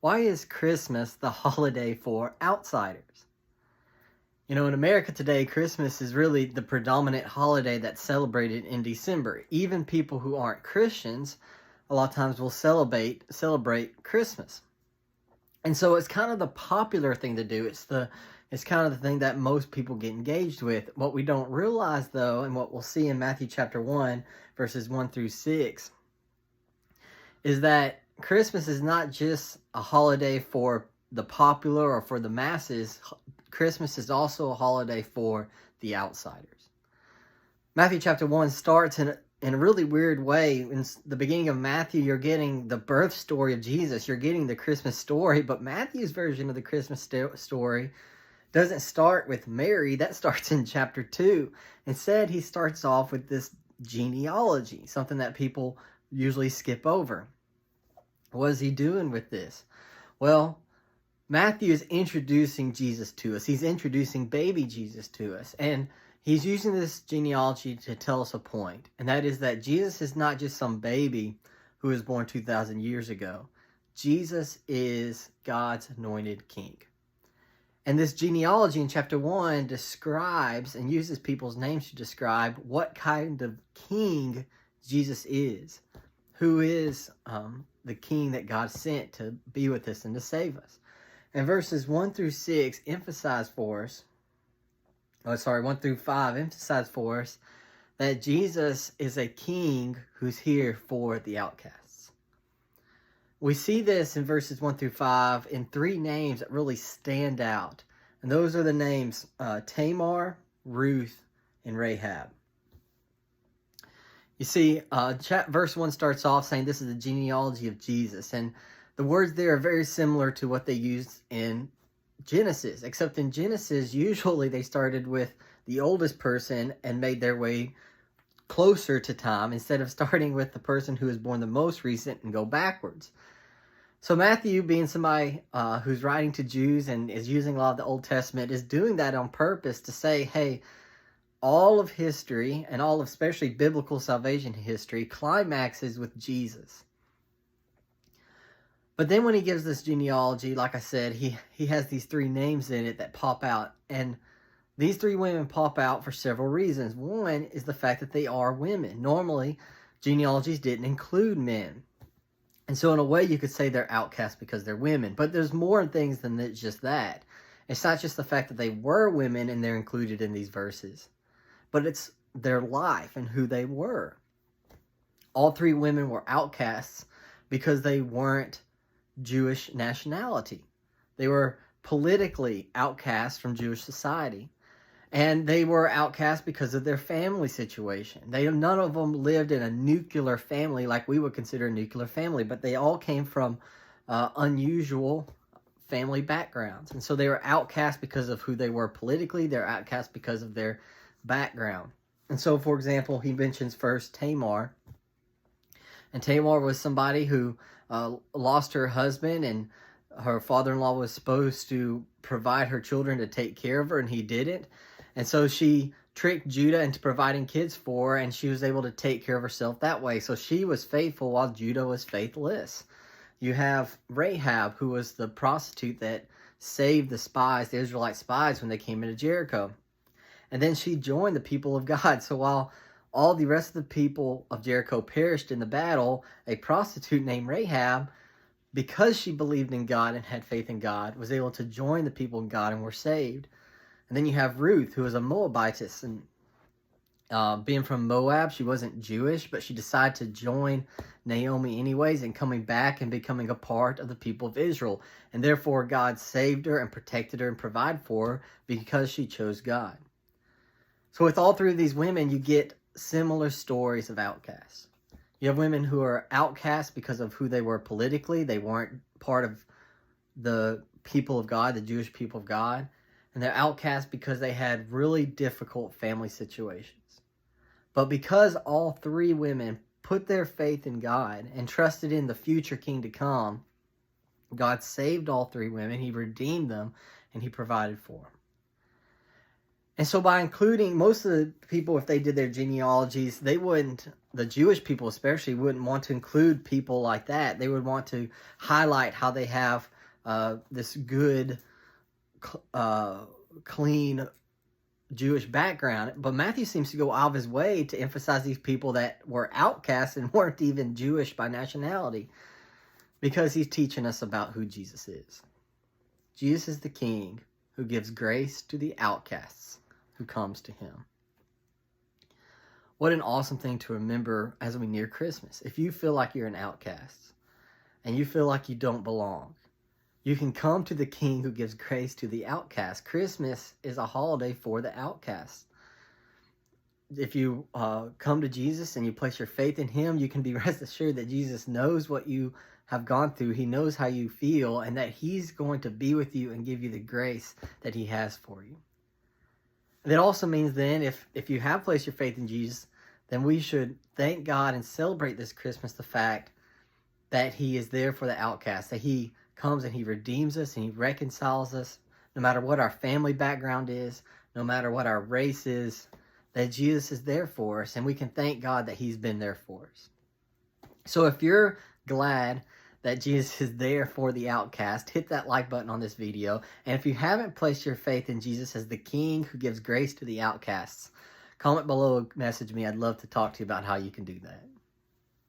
Why is Christmas the holiday for outsiders? You know, in America today, Christmas is really the predominant holiday that's celebrated in December. Even people who aren't Christians, a lot of times will celebrate Christmas. And so it's kind of the popular thing to do. It's kind of the thing that most people get engaged with. What we don't realize though, and what we'll see in Matthew chapter 1, verses 1 through 6, is that Christmas is not just a holiday for the popular or for the masses. Christmas is also a holiday for the outsiders. Matthew chapter 1 starts in a really weird way. In the beginning of Matthew, you're getting the birth story of Jesus. You're getting the Christmas story, but Matthew's version of the Christmas story doesn't start with Mary. That starts in chapter 2. Instead, he starts off with this genealogy, something that people usually skip over. What is he doing with this? Well, Matthew is introducing Jesus to us. He's introducing baby Jesus to us. And he's using this genealogy to tell us a point. And that is that Jesus is not just some baby who was born 2,000 years ago. Jesus is God's anointed king. And this genealogy in chapter 1 describes and uses people's names to describe what kind of king Jesus is. Who is the king that God sent to be with us and to save us. And verses 1 through 6 emphasize for us, 1 through 5 emphasize for us that Jesus is a king who's here for the outcasts. We see this in verses 1 through 5 in three names that really stand out. And those are the names Tamar, Ruth, and Rahab. You see, verse 1 starts off saying this is the genealogy of Jesus. And the words there are very similar to what they used in Genesis. Except in Genesis, usually they started with the oldest person and made their way closer to time instead of starting with the person who was born the most recent and go backwards. So Matthew, being somebody who's writing to Jews and is using a lot of the Old Testament, is doing that on purpose to say, hey, all of history, and all of especially biblical salvation history, climaxes with Jesus. But then when he gives this genealogy, like I said, he has these three names in it that pop out. And these three women pop out for several reasons. One is the fact that they are women. Normally, genealogies didn't include men. And so in a way, you could say they're outcasts because they're women. But there's more things than just that. It's not just the fact that they were women and they're included in these verses, but it's their life and who they were. All three women were outcasts because they weren't Jewish nationality. They were politically outcast from Jewish society. And they were outcast because of their family situation. None of them lived in a nuclear family like we would consider a nuclear family, but they all came from unusual family backgrounds. And so they were outcast because of who they were politically. They're outcast because of their background. And so, for example, he mentions first Tamar. And Tamar was somebody who lost her husband, and her father-in-law was supposed to provide her children to take care of her, and he didn't. And so she tricked Judah into providing kids for her, and she was able to take care of herself that way. So she was faithful while Judah was faithless. You have Rahab, who was the prostitute that saved the Israelite spies, when they came into Jericho. And then she joined the people of God. So while all the rest of the people of Jericho perished in the battle, a prostitute named Rahab, because she believed in God and had faith in God, was able to join the people of God and were saved. And then you have Ruth, who was a Moabitess, and being from Moab, she wasn't Jewish, but she decided to join Naomi anyways, and coming back and becoming a part of the people of Israel. And therefore God saved her and protected her and provided for her because she chose God. So with all three of these women, you get similar stories of outcasts. You have women who are outcasts because of who they were politically. They weren't part of the people of God, the Jewish people of God. And they're outcasts because they had really difficult family situations. But because all three women put their faith in God and trusted in the future king to come, God saved all three women. He redeemed them, and he provided for them. And so by including most of the people, if they did their genealogies, they wouldn't the Jewish people especially wouldn't want to include people like that. They would want to highlight how they have this good, clean Jewish background. But Matthew seems to go out of his way to emphasize these people that were outcasts and weren't even Jewish by nationality, because he's teaching us about who Jesus is. Jesus is the King who gives grace to the outcasts who comes to him. What an awesome thing to remember as we near Christmas. If you feel like you're an outcast and you feel like you don't belong, you can come to the King who gives grace to the outcast. Christmas is a holiday for the outcast. If you come to Jesus and you place your faith in him, you can be rest assured that Jesus knows what you have gone through. He knows how you feel, and that he's going to be with you and give you the grace that he has for you. That also means then, if you have placed your faith in Jesus, then we should thank God and celebrate this Christmas the fact that he is there for the outcast, that he comes and he redeems us and he reconciles us, no matter what our family background is, no matter what our race is, that Jesus is there for us, and we can thank God that he's been there for us. So if you're glad that Jesus is there for the outcast, hit that like button on this video. And if you haven't placed your faith in Jesus as the King who gives grace to the outcasts, comment below, message me. I'd love to talk to you about how you can do that.